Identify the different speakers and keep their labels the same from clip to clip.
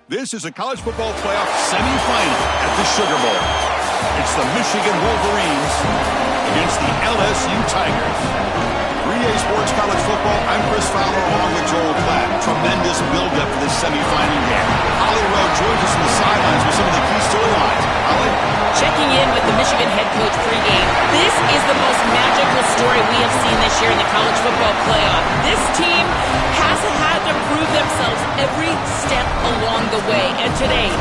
Speaker 1: This is a college football playoff semifinal at the Sugar Bowl. It's the Michigan Wolverines against the LSU Tigers. 3A Sports College Football, I'm Chris Fowler along with Joel Platt. Tremendous build-up to this semifinal game. Holly Rowe joins us from the sidelines with some of the key storylines. Holly?
Speaker 2: Checking in with the Michigan head coach pregame. This is the most magical story we have seen this year in the college football playoff. This team has had to prove themselves every step along the way. And today,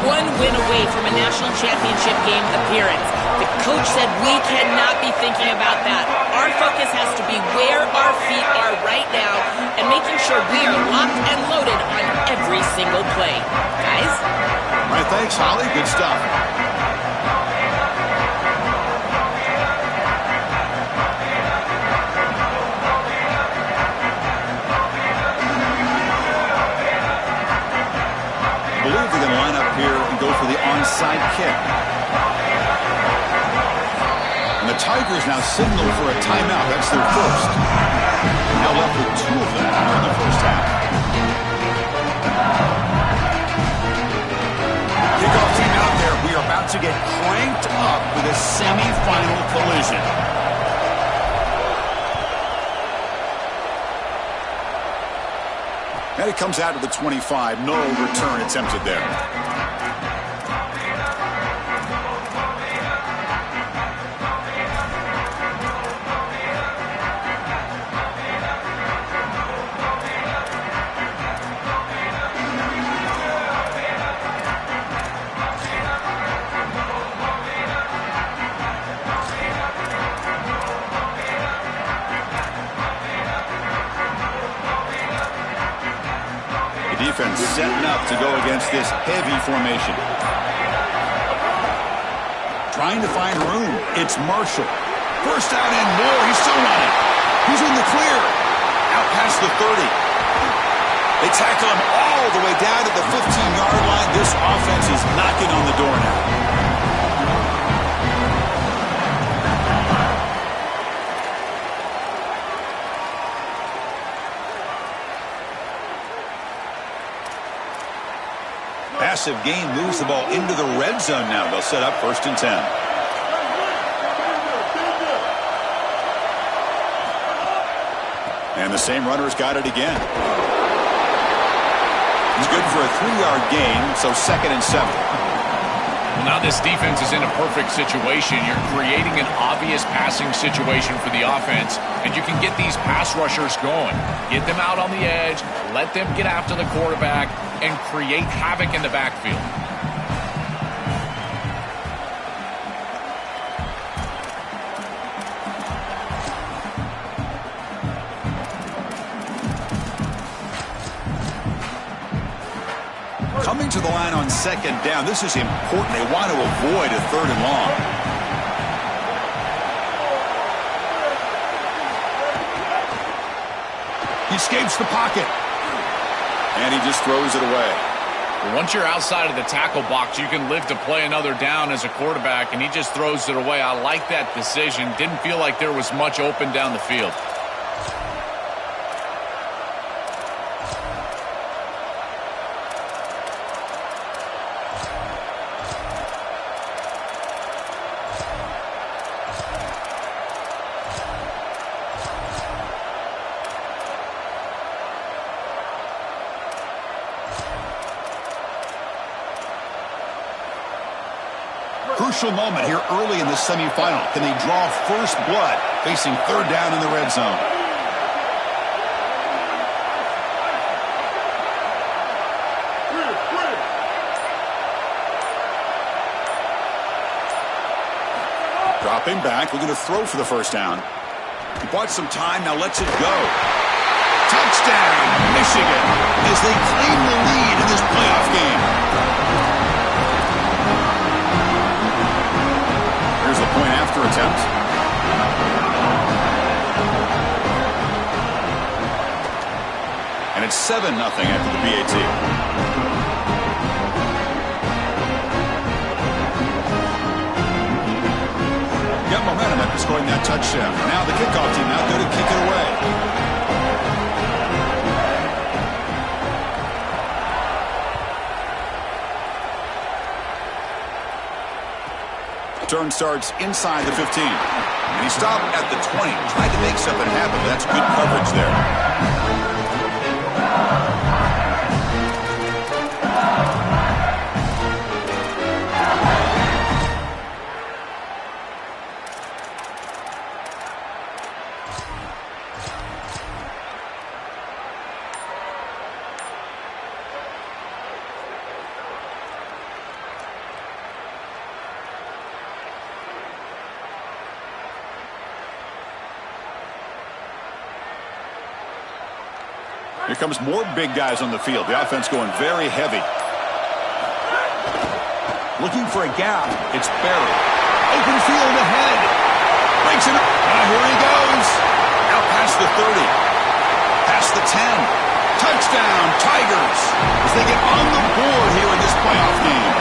Speaker 2: one win away from a national championship game appearance. The coach said we cannot be thinking about that. Our focus has to be where our feet are right now and making sure we are locked and loaded on every single play. Guys?
Speaker 1: All right, thanks, Holly. Good stuff. I believe they're going to line up here and go for the onside kick. And the Tigers now signal for a timeout. That's their first. Now left with 2 of them in the first half. Kickoff team out there. We are about to get cranked up with a semifinal collision. And it comes out to the 25. No return attempted there. Defense setting up to go against this heavy formation. Trying to find room. It's Marshall. First down and more. He's still running. He's in the clear. Out past the 30. They tackle him all the way down to the 15-yard line. This offense is knocking on the door now. Massive gain moves the ball into the red zone now. They'll set up 1st and 10. And the same runner's got it again. He's good for a 3-yard gain, so 2nd and 7.
Speaker 3: Well, now this defense is in a perfect situation. You're creating an obvious passing situation for the offense, and you can get these pass rushers going. Get them out on the edge, let them get after the quarterback, and create havoc in the backfield.
Speaker 1: Coming to the line on 2nd down. This is important. They want to avoid a 3rd and long. He escapes the pocket. And he just throws it away.
Speaker 3: Well, once you're outside of the tackle box, you can live to play another down as a quarterback, and he just throws it away. I like that decision. Didn't feel like there was much open down the field.
Speaker 1: Crucial moment here early in the semifinal. Can they draw first blood facing 3rd down in the red zone? Dropping back, looking to throw for the 1st down. He bought some time, now lets it go. Touchdown, Michigan, as they claim the lead in this playoff game. Here's the point after attempt. And it's 7-0 after the BAT. Got momentum after scoring that touchdown. Now the kickoff team out there to kick it away. Turn starts inside the 15. And he stopped at the 20. Tried to make something happen, but that's good coverage there. Here comes more big guys on the field. The offense going very heavy. Looking for a gap. It's Barry. Open field ahead. Breaks it up. Here he goes. Out past the 30. Past the 10. Touchdown, Tigers. As they get on the board here in this playoff game.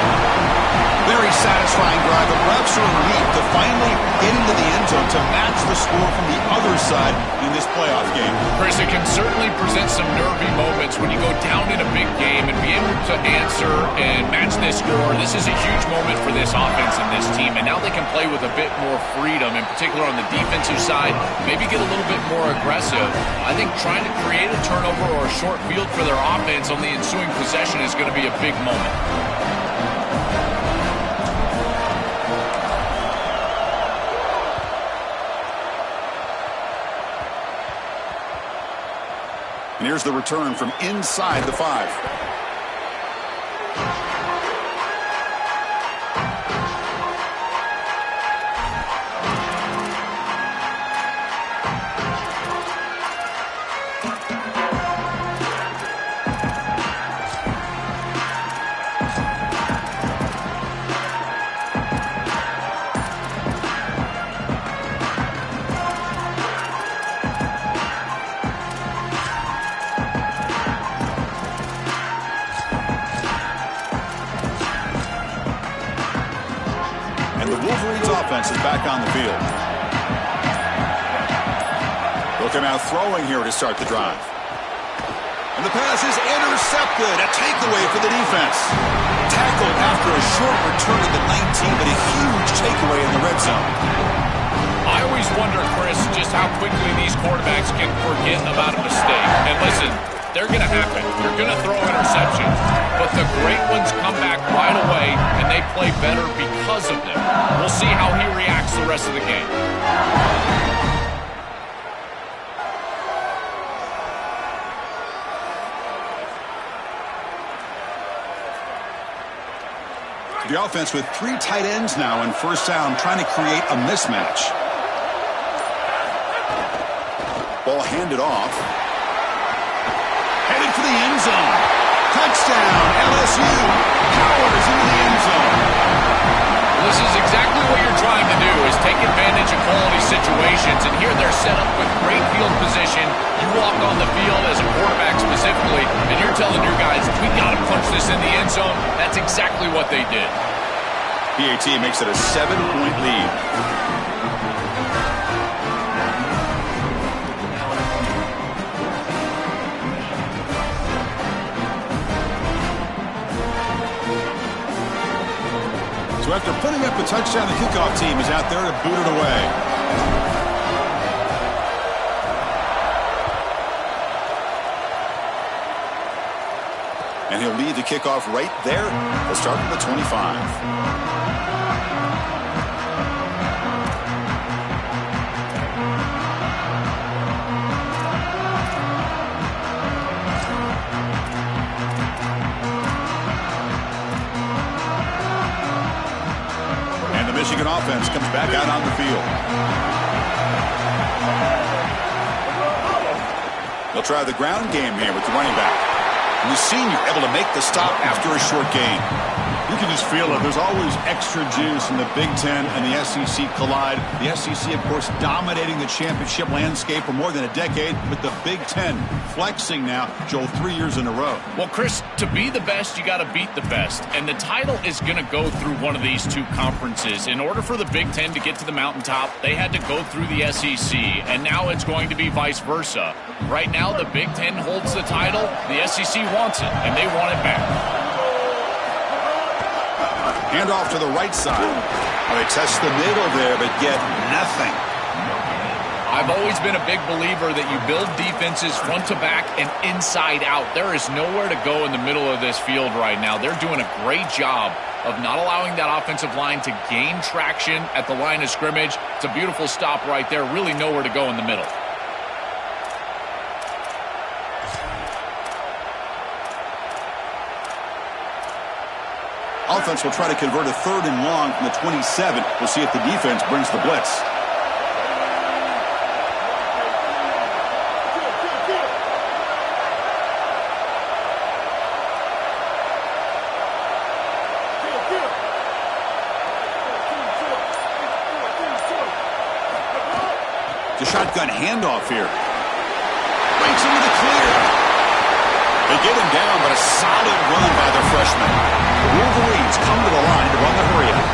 Speaker 1: Very satisfying drive, but perhaps a relief to finally get into the end zone to match the score from the other side in this playoff game.
Speaker 3: Chris, it can certainly present some nervy moments when you go down in a big game and be able to answer and match this score. This is a huge moment for this offense and this team, and now they can play with a bit more freedom, in particular on the defensive side, maybe get a little bit more aggressive. I think trying to create a turnover or a short field for their offense on the ensuing possession is going to be a big moment.
Speaker 1: And here's the return from inside the 5. Offense is back on the field. They'll come out throwing here to start the drive. And the pass is intercepted. A takeaway for the defense. Tackled after a short return at the 19, but a huge takeaway in the red zone.
Speaker 3: I always wonder, Chris, just how quickly these quarterbacks can forget about a mistake. And listen, they're going to happen. You're going to throw interceptions. But the great ones come back right away, and they play better because of them. We'll see how he reacts the rest of the game.
Speaker 1: The offense with 3 tight ends now in first down, trying to create a mismatch. Ball handed off. Headed for the end zone. Touchdown, LSU. Powers into the end zone.
Speaker 3: This is exactly what you're trying to do, is take advantage of quality situations. And here they're set up with great field position. You walk on the field as a quarterback specifically, and you're telling your guys, we got to punch this in the end zone. That's exactly what they did.
Speaker 1: PAT makes it a 7-point lead. So after putting up a touchdown, the kickoff team is out there to boot it away. And he'll lead the kickoff right there. They'll start at the 25. Michigan offense comes back out on the field. They'll try the ground game here with the running back. And the senior able to make the stop after a short gain. You can just feel it. There's always extra juice in the Big Ten and the SEC collide. The SEC, of course, dominating the championship landscape for more than a decade, with the Big Ten flexing now, Joel, 3 years in a row.
Speaker 3: Well, Chris, to be the best, you got to beat the best. And the title is going to go through one of these two conferences. In order for the Big Ten to get to the mountaintop, they had to go through the SEC. And now it's going to be vice versa. Right now, the Big Ten holds the title. The SEC wants it, and they want it back.
Speaker 1: Hand off to the right side. Well, they test the middle there, but get nothing.
Speaker 3: I've always been a big believer that you build defenses front to back and inside out. There is nowhere to go in the middle of this field right now. They're doing a great job of not allowing that offensive line to gain traction at the line of scrimmage. It's a beautiful stop right there. Really nowhere to go in the middle.
Speaker 1: Offense will try to convert a 3rd and long from the 27. We'll see if the defense brings the blitz. The shotgun handoff here. Breaks into the clear. They get him down, but a solid run by the freshman. The Wolverines come to the line to run the hurry-up.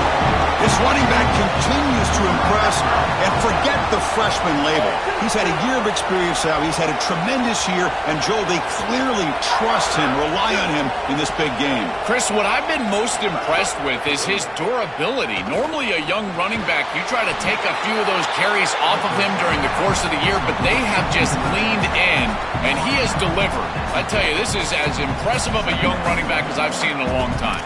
Speaker 1: This running back continues to impress, and forget the freshman label. He's had a year of experience now. He's had a tremendous year, and Joel, they clearly trust him, rely on him in this big game.
Speaker 3: Chris, what I've been most impressed with is his durability. Normally a young running back, you try to take a few of those carries off of him during the course of the year, but they have just leaned in, and he has delivered. I tell you, this is as impressive of a young running back as I've seen in a long time.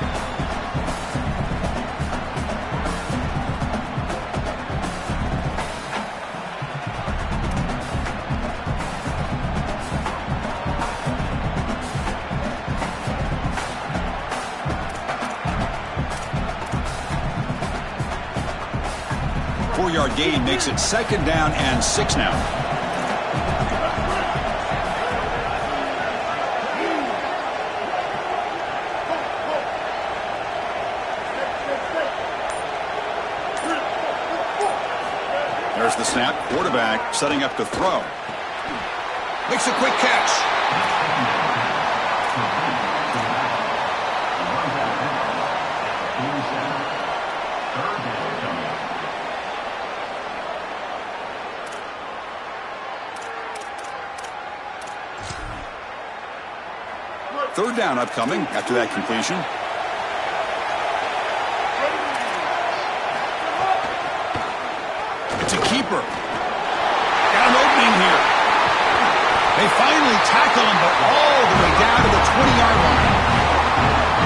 Speaker 1: Four-yard gain makes it 2nd down and 6 now. There's the snap. Quarterback setting up to throw. Makes a quick catch. Third down upcoming after that completion. It's a keeper. Got an opening here. They finally tackle him, but all the way down to the 20-yard line.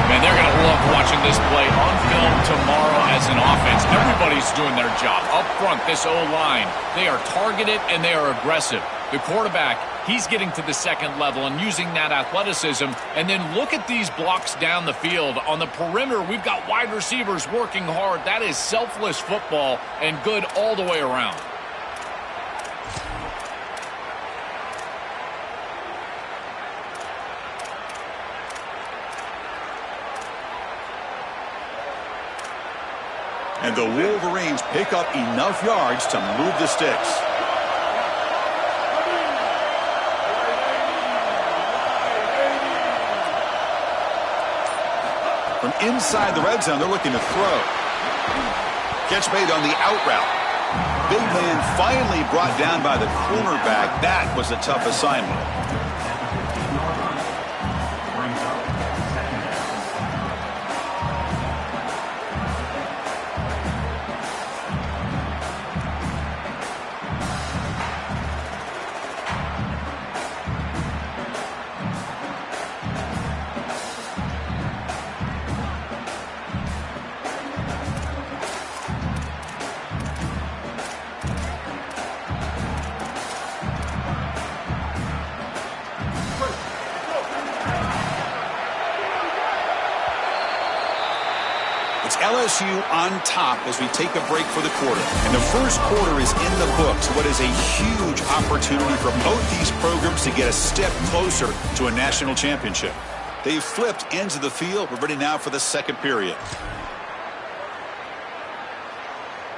Speaker 3: Man, they're going to love watching this play on film tomorrow as an offense. Everybody's doing their job. Up front, this O-line, they are targeted and they are aggressive. The quarterback, he's getting to the 2nd level and using that athleticism. And then look at these blocks down the field. On the perimeter, we've got wide receivers working hard. That is selfless football and good all the way around.
Speaker 1: And the Wolverines pick up enough yards to move the sticks. From inside the red zone, they're looking to throw. Catch made on the out route. Big man finally brought down by the cornerback. That was a tough assignment. LSU on top as we take a break for the quarter. And the first quarter is in the books. What is a huge opportunity for both these programs to get a step closer to a national championship. They've flipped ends of the field. We're ready now for the 2nd period.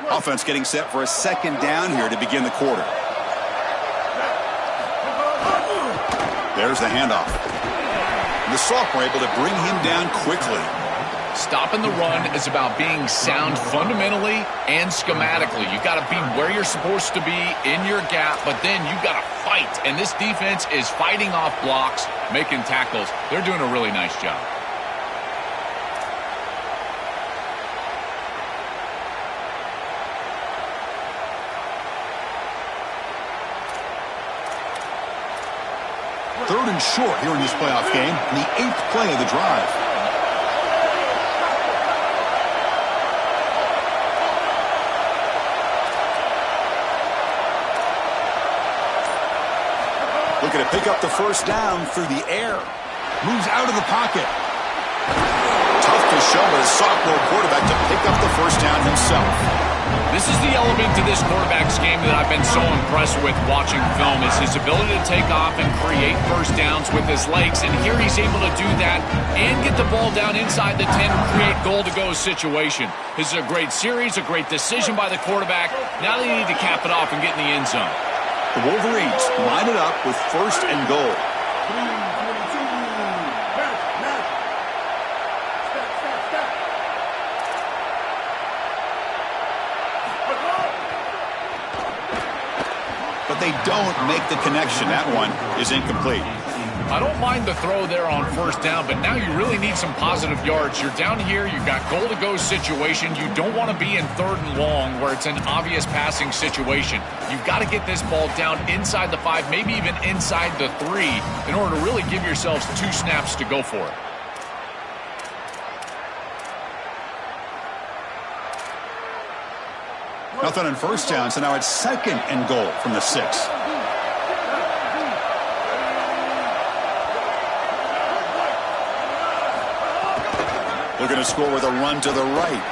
Speaker 1: Offense getting set for a 2nd down here to begin the quarter. There's the handoff. And the sophomore able to bring him down quickly.
Speaker 3: Stopping the run is about being sound fundamentally and schematically. You've got to be where you're supposed to be in your gap, but then you've got to fight. And this defense is fighting off blocks, making tackles. They're doing a really nice job.
Speaker 1: 3rd and short here in this playoff game, in the 8th play of the drive. Looking to pick up the first down through the air. Moves out of the pocket. Tough to show, but a sophomore quarterback to pick up the first down himself.
Speaker 3: This is the element to this quarterback's game that I've been so impressed with watching film, is his ability to take off and create first downs with his legs. And here he's able to do that and get the ball down inside the 10 and create goal-to-go situation. This is a great series, a great decision by the quarterback. Now they need to cap it off and get in the end zone.
Speaker 1: The Wolverines line it up with 1st and goal. But they don't make the connection. That one is incomplete.
Speaker 3: I don't mind the throw there on first down, but now you really need some positive yards. You're down here, you've got goal-to-go situation. You don't want to be in 3rd and long where it's an obvious passing situation. You've got to get this ball down inside the 5, maybe even inside the 3, in order to really give yourselves 2 snaps to go for it.
Speaker 1: Nothing on first down, so now it's 2nd and goal from the 6. Looking to score with a run to the right.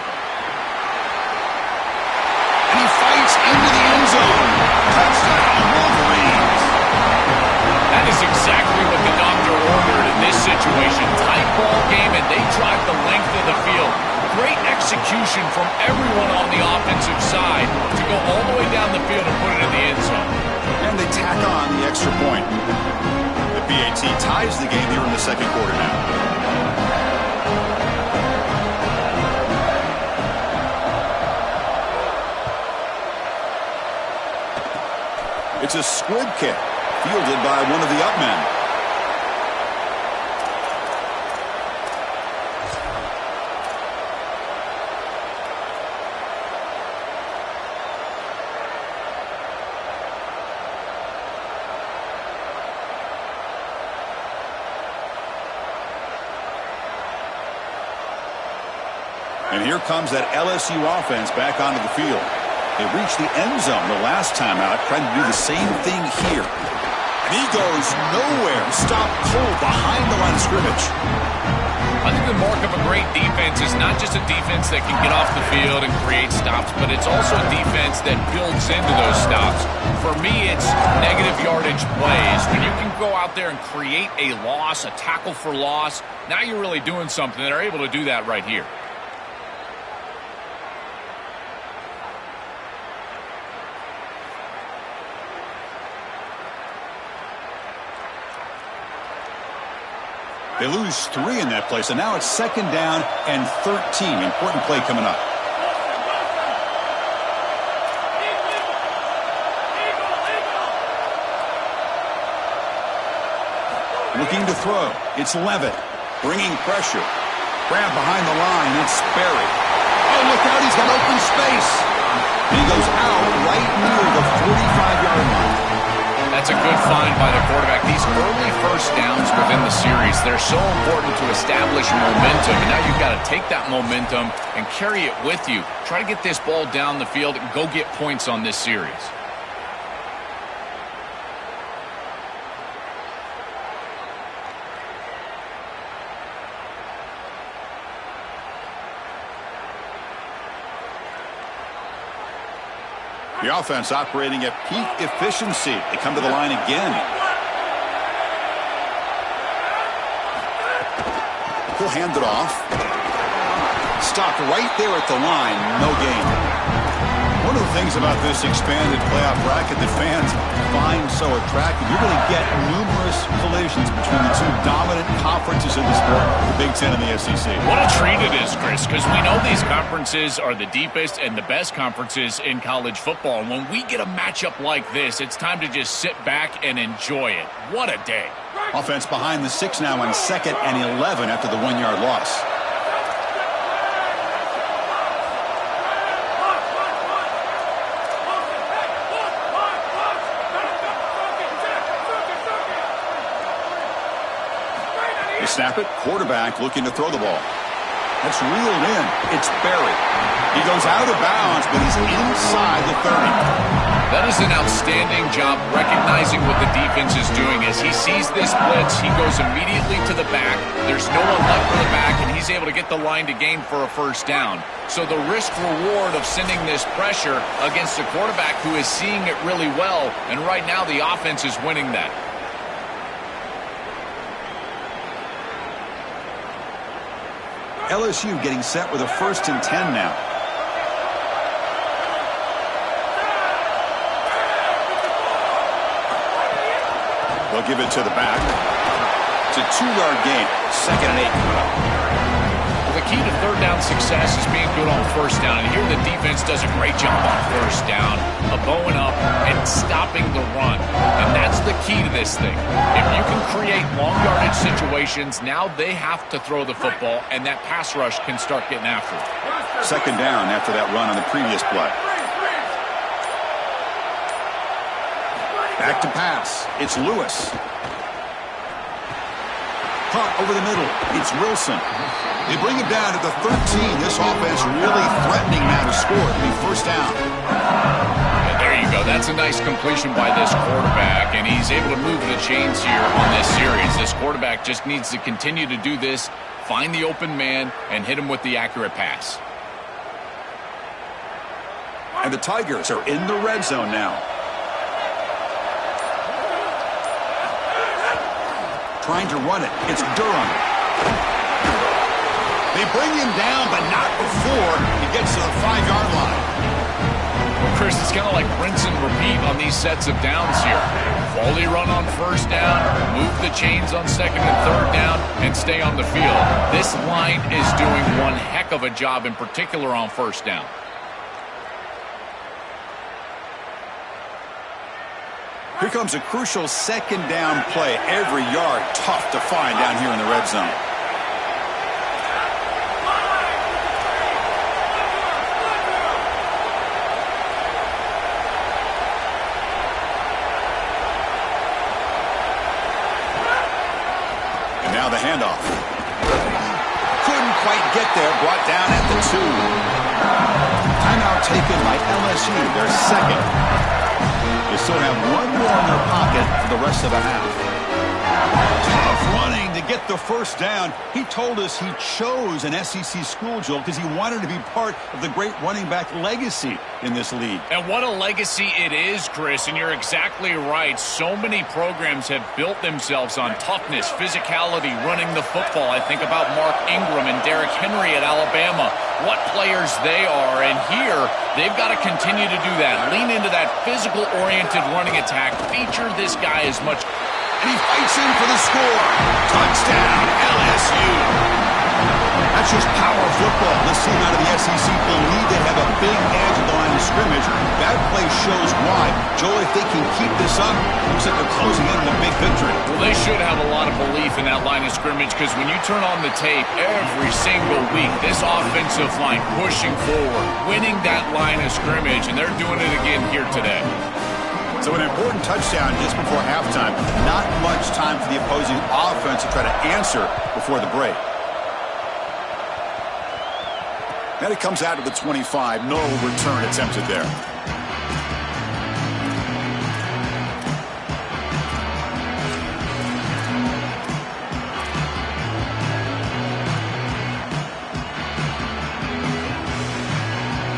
Speaker 1: And he fights into the end zone. Touchdown, Wolverines.
Speaker 3: That is exactly what the doctor ordered in this situation. Tight ball game, and they drive the length of the field. Great execution from everyone on the offensive side to go all the way down the field and put it in the end zone.
Speaker 1: And they tack on the extra point. The PAT ties the game here in the 2nd quarter now. It's a squib kick, fielded by one of the up men. And here comes that LSU offense back onto the field. They reached the end zone the last time out, trying to do the same thing here. And he goes nowhere. Stopped cold behind the line of scrimmage.
Speaker 3: I think the mark of a great defense is not just a defense that can get off the field and create stops, but it's also a defense that builds into those stops. For me, it's negative yardage plays. When you can go out there and create a loss, a tackle for loss, now you're really doing something. They're able to do that right here.
Speaker 1: They lose 3 in that play, so now it's 2nd down and 13. Important play coming up. Looking to throw. It's Levitt. Bringing pressure. Grab behind the line. It's Sperry. Oh, look out. He's got open space. He goes out right near the 45-yard line.
Speaker 3: That's a good find by the quarterback. These early first downs within the series, they're so important to establish momentum. And now you've got to take that momentum and carry it with you. Try to get this ball down the field and go get points on this series.
Speaker 1: The offense operating at peak efficiency. They come to the line again. He'll hand it off. Stopped right there at the line. No gain. One of the things about this expanded playoff bracket that fans find so attractive, you're going to get numerous collisions between the 2 dominant conferences in the sport, the Big Ten and the SEC.
Speaker 3: What a treat it is, Chris, because we know these conferences are the deepest and the best conferences in college football. And when we get a matchup like this, it's time to just sit back and enjoy it. What a day.
Speaker 1: Offense behind the 6 now on 2nd and 11 after the 1-yard loss. snap it. Quarterback looking to throw the ball. That's reeled in. It's buried. He goes out of bounds, but he's inside the 30.
Speaker 3: That is an outstanding job recognizing what the defense is doing. As he sees this blitz, he goes immediately to the back. There's no one left for the back, and he's able to get the line to gain for a first down. So the risk-reward of sending this pressure against a quarterback who is seeing it really well, and right now the offense is winning that.
Speaker 1: LSU getting set with a 1st and 10 now. They'll give it to the back. It's a 2-yard gain. 2nd and 8 coming up.
Speaker 3: Well, the key to third down success is being good on first down. And here the defense does a great job on first down, bowing up and stopping the run. And that's the key to this thing. If you can create long yardage situations, now they have to throw the football, and that pass rush can start getting after it.
Speaker 1: 2nd down after that run on the previous play. Back to pass. It's Lewis. Caught over the middle. It's Wilson. They bring him down at the 13. This offense really threatening now to score. It'll be 1st down.
Speaker 3: And there you go. That's a nice completion by this quarterback, and he's able to move the chains here on this series. This quarterback just needs to continue to do this, find the open man, and hit him with the accurate pass.
Speaker 1: And the Tigers are in the red zone now. Trying to run it. It's Durham. They bring him down, but not before he gets to the 5-yard line.
Speaker 3: Well, Chris, it's kind of like rinse and repeat on these sets of downs here. Quality run on first down, move the chains on 2nd and 3rd down, and stay on the field. This line is doing one heck of a job, in particular on first down.
Speaker 1: Here comes a crucial 2nd down play. Every yard tough to find down here in the red zone. And now the handoff. Couldn't quite get there. Brought down at the 2. Timeout taken by LSU. Their 2nd. They still have one more in their pocket for the rest of the half. Tough running to get the 1st down. He told us he chose an SEC school, Joel, because he wanted to be part of the great running back legacy in this league.
Speaker 3: And what a legacy it is, Chris, and you're exactly right. So many programs have built themselves on toughness, physicality, running the football. I think about Mark Ingram and Derrick Henry at Alabama. What players they are, and here they've got to continue to do that. Lean into that physical-oriented running attack. Feature this guy as much.
Speaker 1: And he fights in for the score. Touchdown, LSU. That's just power football. This team out of the SEC believe they have a big edge at the line of scrimmage. That play shows why. Joel, if they can keep this up, looks like they're closing in on a big victory.
Speaker 3: Well, they should have a lot of belief in that line of scrimmage, because when you turn on the tape every single week, this offensive line pushing forward, winning that line of scrimmage, and they're doing it again here today.
Speaker 1: So an important touchdown just before halftime. Not much time for the opposing offense to try to answer before the break. Then it comes out to the 25. No return attempted there.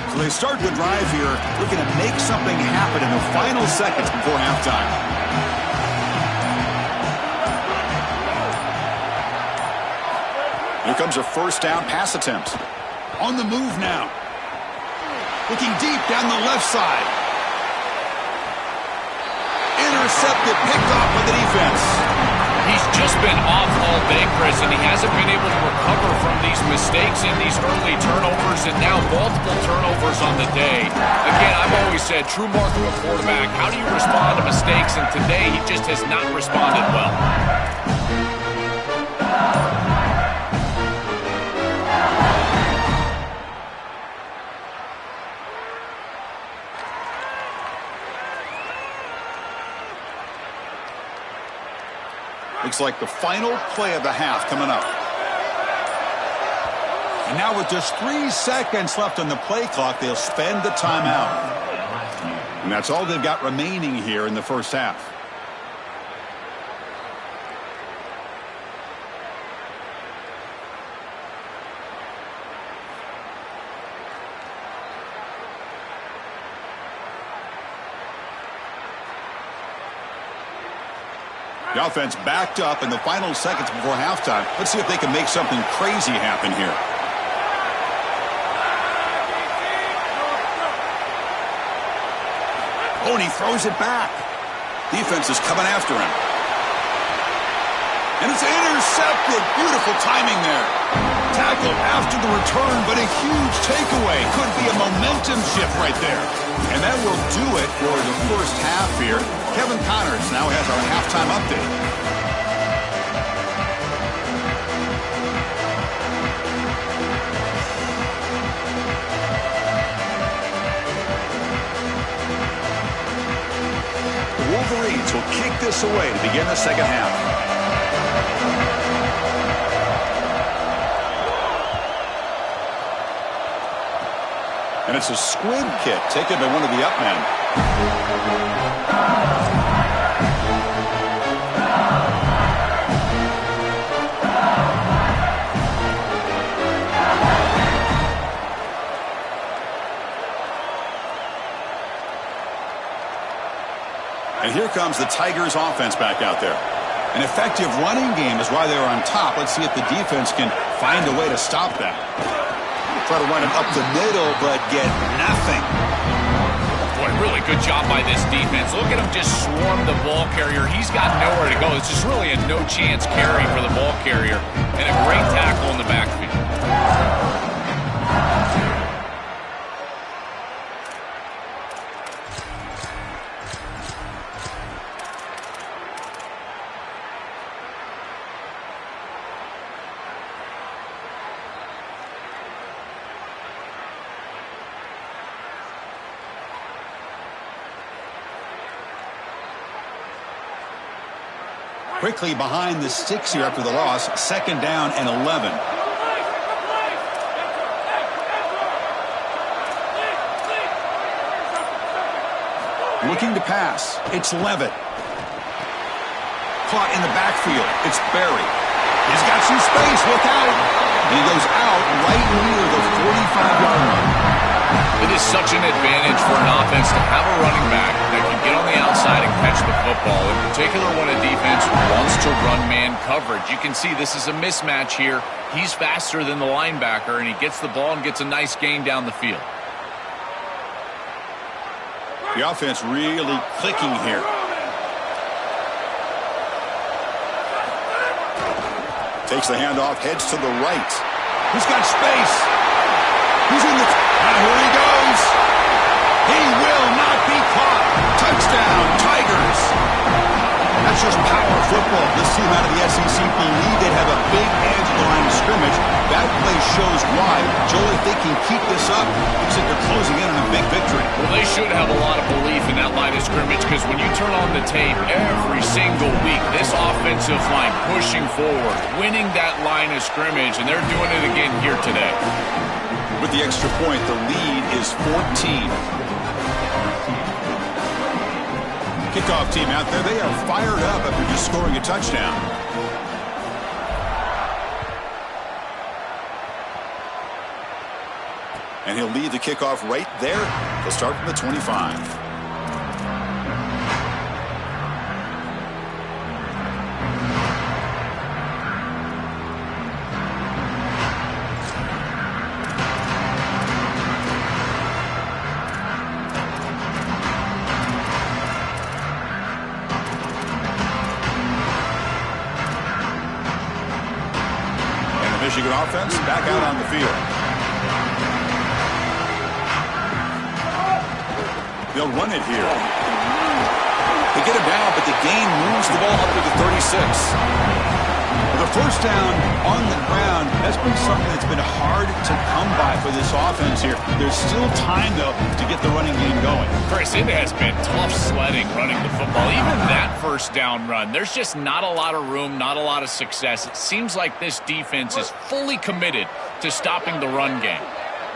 Speaker 1: So they start the drive here, looking to make something happen in the final seconds before halftime. Here comes a 1st down pass attempt. On the move now. Looking deep down the left side. Intercepted, picked off by the defense.
Speaker 3: He's just been off all day, Chris, and he hasn't been able to recover from these mistakes and these early turnovers, and now multiple turnovers on the day. Again, I've always said, true mark of a quarterback, how do you respond to mistakes? And today, he just has not responded well.
Speaker 1: They Looks like the final play of the half coming up. And now with just 3 seconds left on the play clock, they'll spend the timeout. And that's all they've got remaining here in the first half. The offense backed up in the final seconds before halftime. Let's see if they can make something crazy happen here. Oh, and he throws it back. Defense is coming after him. And it's intercepted. Beautiful timing there. Tackle after the return, but a huge takeaway. Could be a momentum shift right there. And that will do it for the first half here. Kevin Connors now has our halftime update. The Wolverines will kick this away to begin the second half. And it's a squib kick taken by one of the up men. And here comes the Tigers offense back out there. An effective running game is why they're on top. Let's see if the defense can find a way to stop that. Try to run it up the middle, but get nothing.
Speaker 3: Boy, really good job by this defense. Look at him just swarm the ball carrier. He's got nowhere to go. It's just really a no-chance carry for the ball carrier. And a great tackle in the backfield.
Speaker 1: Quickly behind the sticks here after the loss. Second down and 11. Looking to pass. It's Levitt. Caught in the backfield. It's Berry. He's got some space. Look out. And he goes out right near the 45-yard line.
Speaker 3: It is such an advantage for an offense to have a running back that can get on the outside and catch the football, in particular when a defense wants to run man coverage. You can see this is a mismatch here. He's faster than the linebacker, and he gets the ball and gets a nice gain down the field.
Speaker 1: The offense really clicking here. Takes the handoff, heads to the right. He's got space. He's in the... Now here he goes. He will not be caught. Touchdown, Tigers. That's just power football. This team out of the SEC believe they have a big edge at the line of scrimmage. That play shows why. Joel, if they can keep this up, looks like they're closing in on a big victory.
Speaker 3: Well, they should have a lot of belief in that line of scrimmage, because when you turn on the tape every single week, this offensive line pushing forward, winning that line of scrimmage, and they're doing it again here today.
Speaker 1: With the extra point, the lead is 14. Kickoff team out there, they are fired up after just scoring a touchdown. And he'll lead the kickoff right there. He'll start from the 25. Michigan offense back out on the field. They'll run it here. They get it down, but the gain moves the ball up to the 36. The first down on the ground. That's been something that's been hard to come by for this offense here. There's still time, though, to get the running game going.
Speaker 3: Chris, it has been tough sledding running the football. Even that first down run, there's just not a lot of room, not a lot of success. It seems like this defense is fully committed to stopping the run game.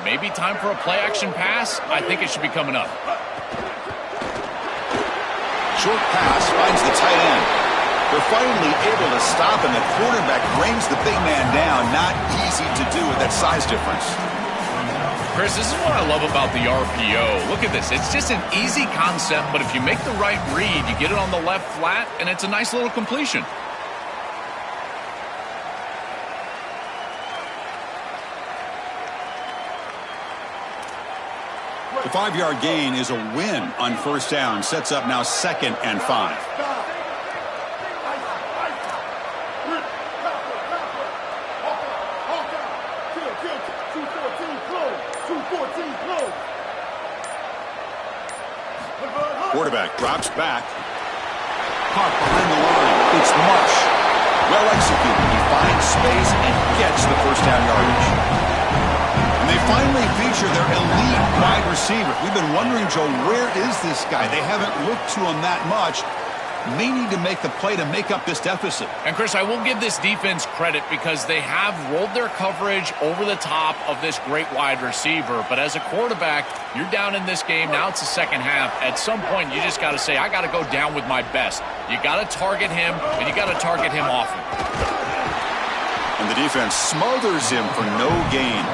Speaker 3: Maybe time for a play-action pass? I think it should be coming up.
Speaker 1: Short pass finds the tight end. They're finally able to stop him. The quarterback brings the big man down. Not easy to do with that size difference.
Speaker 3: Chris, this is what I love about the RPO. Look at this. It's just an easy concept, but if you make the right read, you get it on the left flat, and it's a nice little completion.
Speaker 1: The 5-yard gain is a win on first down. Sets up now 2nd and 5. Quarterback drops back. Caught behind the line. It's Marsh. Well executed. He finds space and gets the first down yardage. And they finally feature their elite wide receiver. We've been wondering, Joe, where is this guy? They haven't looked to him that much. May need to make the play to make up this deficit.
Speaker 3: And, Chris, I will give this defense credit because they have rolled their coverage over the top of this great wide receiver. But as a quarterback, you're down in this game. Now it's the second half. At some point, you just got to say, I got to go down with my best. You got to target him, and you got to target him often.
Speaker 1: And the defense smothers him for no gain.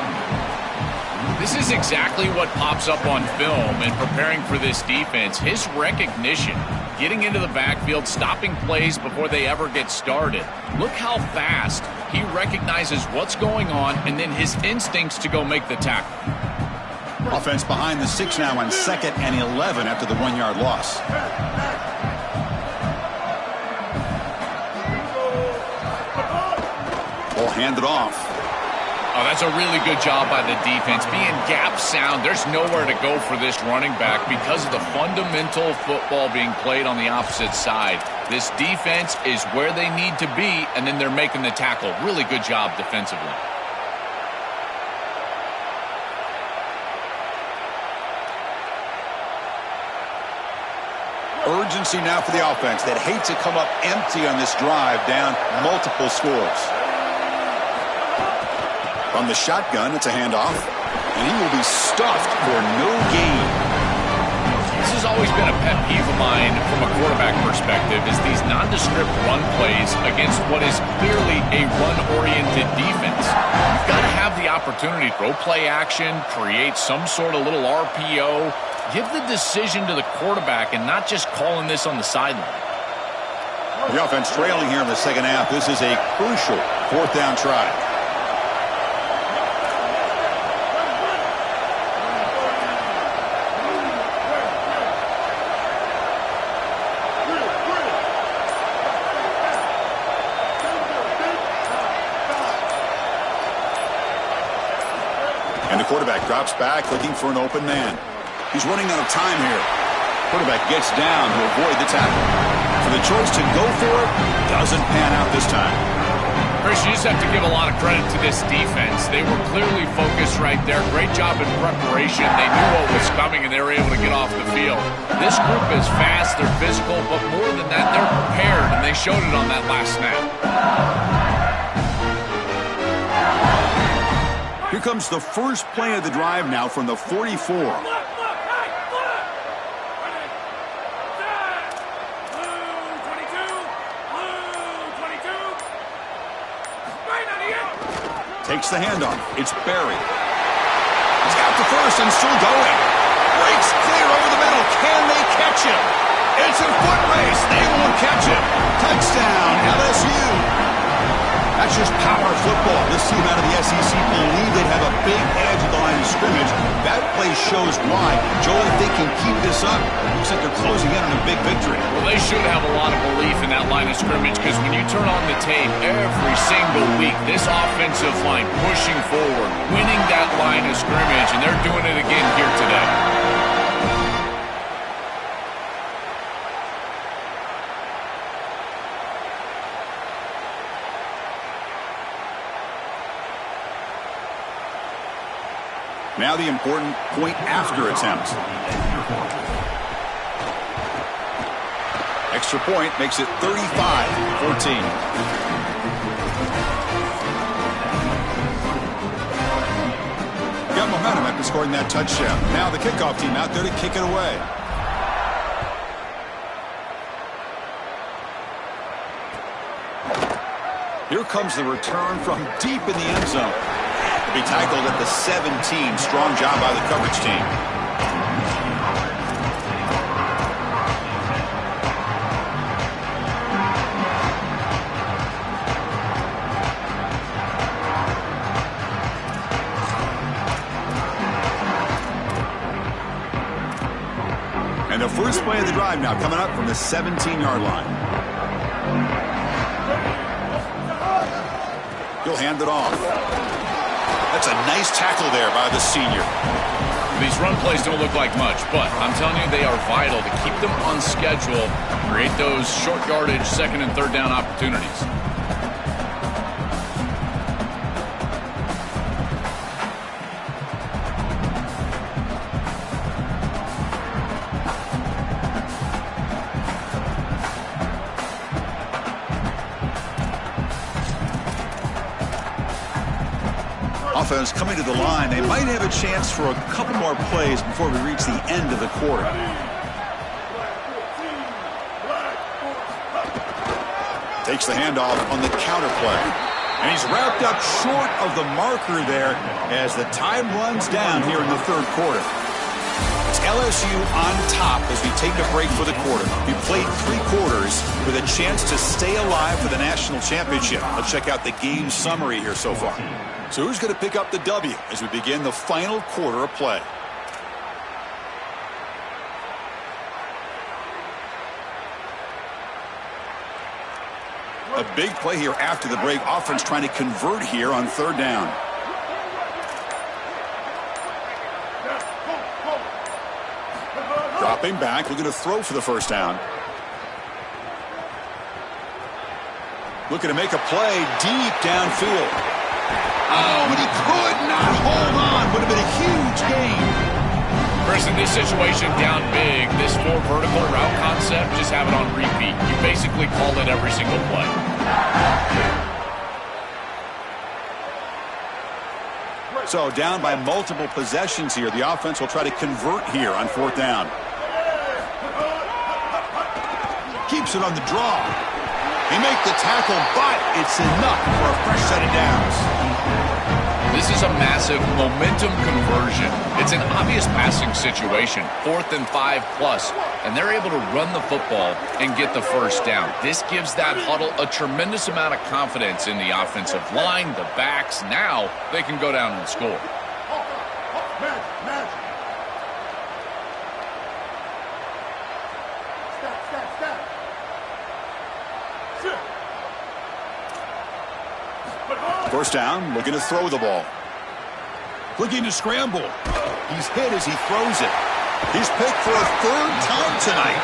Speaker 3: This is exactly what pops up on film in preparing for this defense. His recognition, getting into the backfield, stopping plays before they ever get started. Look how fast he recognizes what's going on and then his instincts to go make the tackle.
Speaker 1: Offense behind the 6 now on 2nd and 11 after the 1-yard loss. Ball handed off.
Speaker 3: Oh, that's a really good job by the defense. Being gap sound, there's nowhere to go for this running back because of the fundamental football being played on the opposite side. This defense is where they need to be, and then they're making the tackle. Really good job defensively.
Speaker 1: Urgency now for the offense that hate to come up empty on this drive, down multiple scores. From the shotgun, it's a handoff, and he will be stuffed for no gain.
Speaker 3: This has always been a pet peeve of mine from a quarterback perspective, is these nondescript run plays against what is clearly a run-oriented defense. You've got to have the opportunity to throw play action, create some sort of little RPO, give the decision to the quarterback and not just calling this on the sideline.
Speaker 1: The offense trailing here in the second half. This is a crucial 4th down try. And the quarterback drops back, looking for an open man. He's running out of time here. Quarterback gets down to avoid the tackle. For the choice to go for it, doesn't pan out this time.
Speaker 3: Chris, you just have to give a lot of credit to this defense. They were clearly focused right there. Great job in preparation. They knew what was coming, and they were able to get off the field. This group is fast, they're physical, but more than that, they're prepared, and they showed it on that last snap.
Speaker 1: Here comes the first play of the drive now from the 44. Takes the handoff. It's Barry. He's got the first and still going. Breaks clear over the middle. Can they catch him? It's a foot race. They won't catch him. Touchdown, LSU. That's just power football. This team out of the SEC believe they'd have a big edge at the line of scrimmage. That play shows why. Joel, if they can keep this up, looks like they're closing in on a big victory.
Speaker 3: Well, they should have a lot of belief in that line of scrimmage because when you turn on the tape every single week, this offensive line pushing forward, winning that line of scrimmage, and they're doing it again here today.
Speaker 1: Now the important point after attempt. Extra point makes it 35-14. Got momentum after scoring that touchdown. Now the kickoff team out there to kick it away. Here comes the return from deep in the end zone. He'll be tackled at the 17. Strong job by the coverage team. And the first play of the drive now coming up from the 17-yard line. He'll hand it off. That's a nice tackle there by the senior.
Speaker 3: These run plays don't look like much, but I'm telling you, they are vital to keep them on schedule, create those short yardage second and third down opportunities.
Speaker 1: Offense coming to the line. They might have a chance for a couple more plays before we reach the end of the quarter. Takes the handoff on the counter play. And he's wrapped up short of the marker there as the time runs down here in the third quarter. It's LSU on top as we take a break for the quarter. We played 3 quarters with a chance to stay alive for the national championship. Let's check out the game summary here so far. So who's going to pick up the W as we begin the final quarter of play? A big play here after the break. Offense trying to convert here on third down. Dropping back, looking to throw for the first down. Looking to make a play deep downfield. Oh, but he could not hold on. Would have been a huge gain.
Speaker 3: Chris, in this situation, down big, this 4 vertical route concept, just have it on repeat. You basically call it every single play.
Speaker 1: So down by multiple possessions here. The offense will try to convert here on fourth down. Keeps it on the draw. He makes the tackle, but it's enough for a fresh set of downs.
Speaker 3: This is a massive momentum conversion. It's an obvious passing situation, 4th and 5+, and they're able to run the football and get the first down. This gives that huddle a tremendous amount of confidence in the offensive line, the backs. Now they can go down and score.
Speaker 1: First down, looking to throw the ball. Looking to scramble. He's hit as he throws it. He's picked for a 3rd time tonight.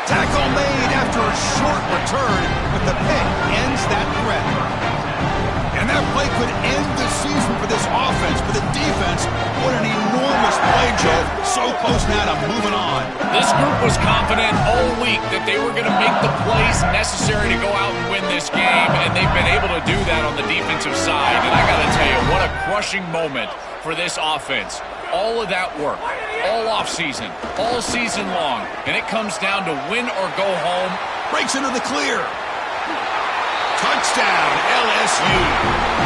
Speaker 1: Tackle made after a short return, but the pick ends that threat. And that play could end the season for this offense, but the defense, what an enormous play, Joe. So close now to moving on.
Speaker 3: This group was confident all week that they were going to make the plays necessary to go out and win this game, and they've been able to do that on the defensive side. And I got to tell you, what a crushing moment for this offense. All of that work, all offseason, all season long, and it comes down to win or go home.
Speaker 1: Breaks into the clear. Touchdown, LSU.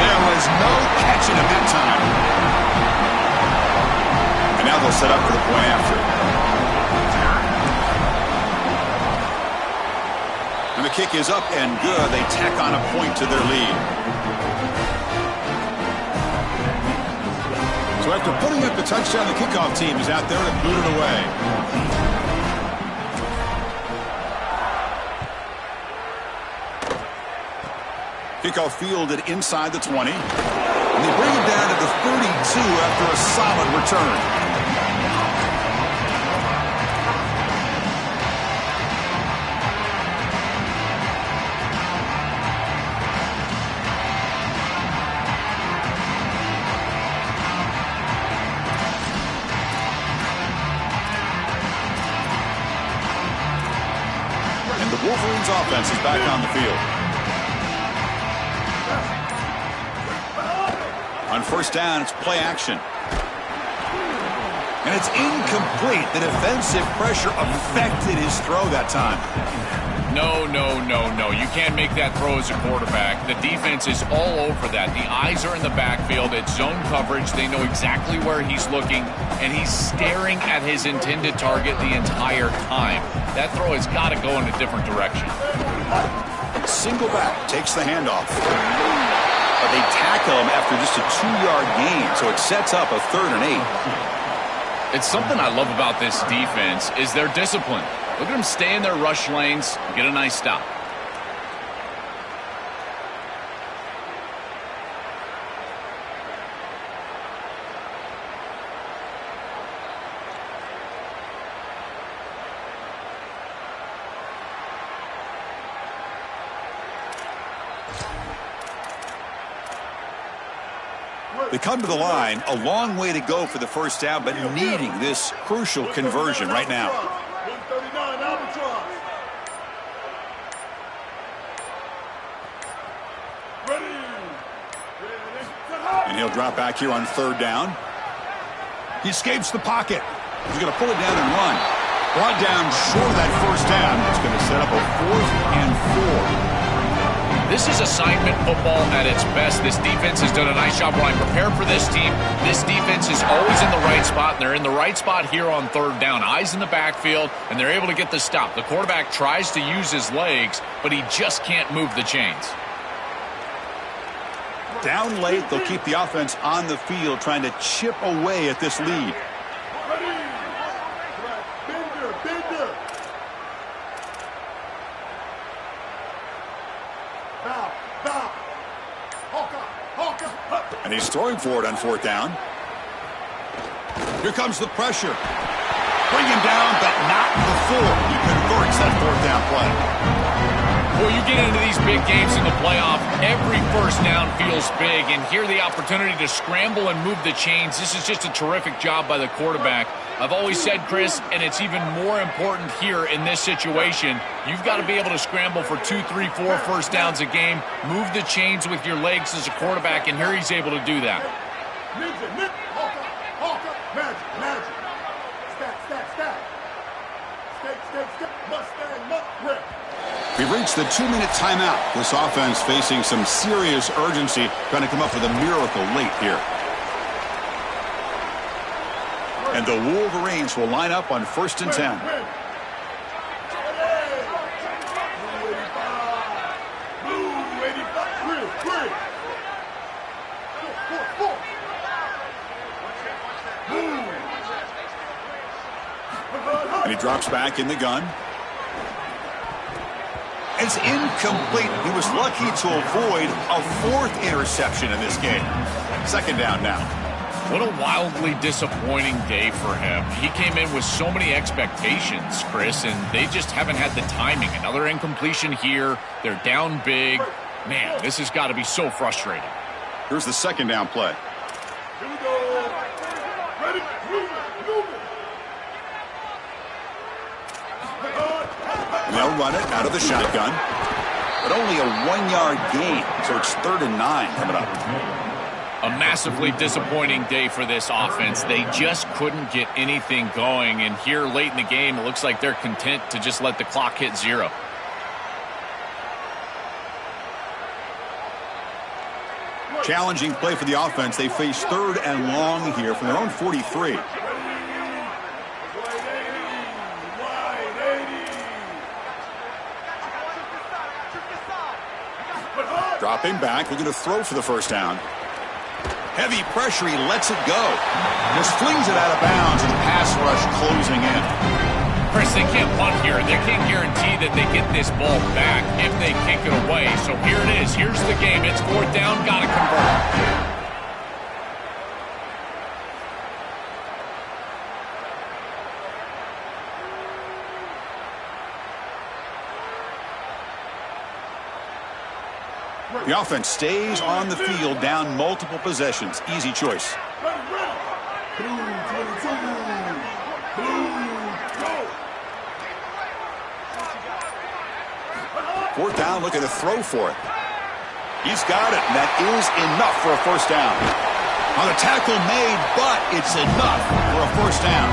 Speaker 1: There was no catching him that time. And now they'll set up for the point after. And the kick is up and good. They tack on a point to their lead. So after putting up the touchdown, the kickoff team is out there to boot it away. Kickoff fielded inside the 20. And they bring it down to the 32 after a solid return. Browns offense is back on the field. On first down, it's play action. And it's incomplete. The defensive pressure affected his throw that time.
Speaker 3: No. You can't make that throw as a quarterback. The defense is all over that. The eyes are in the backfield. It's zone coverage. They know exactly where he's looking, and he's staring at his intended target the entire time. That throw has got to go in a different direction.
Speaker 1: Single back takes the handoff. But they tackle him after just a 2-yard gain, so it sets up a 3rd and 8.
Speaker 3: It's something I love about this defense is their discipline. Look at them stay in their rush lanes, get a nice stop.
Speaker 1: They come to the line, a long way to go for the first down, but needing this crucial conversion right now. And he'll drop back here on 3rd down. He escapes the pocket. He's going to pull it down and run. Brought down short of that first down. It's going to set up a 4th and 4.
Speaker 3: This is assignment football at its best. This defense has done a nice job. When I prepare for this team, this defense is always in the right spot, and they're in the right spot here on 3rd down. Eyes in the backfield, and they're able to get the stop. The quarterback tries to use his legs, but he just can't move the chains.
Speaker 1: Down late, they'll keep the offense on the field, trying to chip away at this lead. And he's throwing for it on 4th down. Here comes the pressure. Bring him down, but not before he converts that 4th down play.
Speaker 3: Well, you get into these big games in the playoff, every first down feels big, and here the opportunity to scramble and move the chains. This is just a terrific job by the quarterback. I've always said, Chris, and it's even more important here in this situation, you've got to be able to scramble for 2, 3, 4 first downs a game, move the chains with your legs as a quarterback, and here he's able to do that.
Speaker 1: We've reached the 2-minute timeout. This offense facing some serious urgency, trying to come up with a miracle late here. And the Wolverines will line up on 1st and 10. And he drops back in the gun. It's incomplete. He was lucky to avoid a 4th interception in this game. 2nd down now.
Speaker 3: What a wildly disappointing day for him. He came in with so many expectations, Chris, and they just haven't had the timing. Another incompletion here. They're down big. Man, this has got to be so frustrating.
Speaker 1: Here's the 2nd down play.
Speaker 4: Here we go. Ready?
Speaker 1: And they'll run it out of the shotgun. But only a 1-yard gain, so it's 3rd and 9 coming up.
Speaker 3: A massively disappointing day for this offense. They just couldn't get anything going, and here late in the game, it looks like they're content to just let the clock hit 0.
Speaker 1: Challenging play for the offense. They face 3rd and long here from their own 43. Dropping back, looking to throw for the first down. Heavy pressure, he lets it go. Just flings it out of bounds, and the pass rush closing in.
Speaker 3: Chris, they can't punt here. They can't guarantee that they get this ball back if they kick it away. So here it is. Here's the game. It's 4th down. Got to convert.
Speaker 1: The offense stays on the field, down multiple possessions. Easy choice. Fourth down, looking to throw for it. He's got it, and that is enough for a first down. On the tackle made, but it's enough for a first down.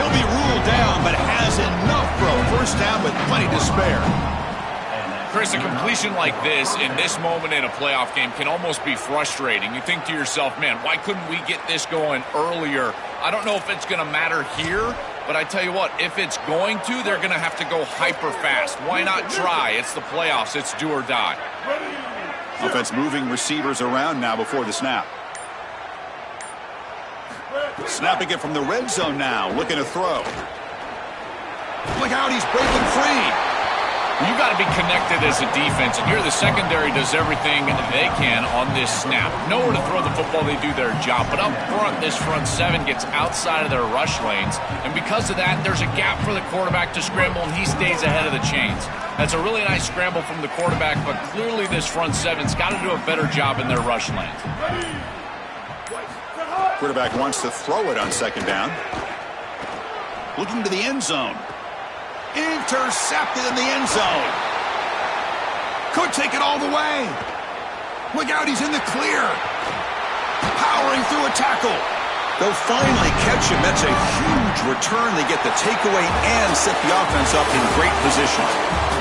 Speaker 1: He'll be ruled down, but has enough for a first down with plenty to spare.
Speaker 3: Chris, a completion like this in this moment in a playoff game can almost be frustrating. You think to yourself, man, why couldn't we get this going earlier? I don't know if it's going to matter here, but I tell you what, if it's going to, they're going to have to go hyper fast. Why not try? It's the playoffs. It's do or die.
Speaker 1: Offense moving receivers around now before the snap. Snapping it from the red zone now, looking to throw. Look out, he's breaking free.
Speaker 3: You got to be connected as a defense, and here the secondary does everything they can on this snap. Nowhere to throw the football, they do their job. But up front, this front seven gets outside of their rush lanes, and because of that, there's a gap for the quarterback to scramble, and he stays ahead of the chains. That's a really nice scramble from the quarterback, but clearly this front seven's got to do a better job in their rush lanes.
Speaker 1: Quarterback wants to throw it on second down. Looking to the end zone. Intercepted in the end zone. Could take it all the way. Look out, he's in the clear. Powering through a tackle. They'll finally catch him. That's a huge return. They get the takeaway and set the offense up in great position.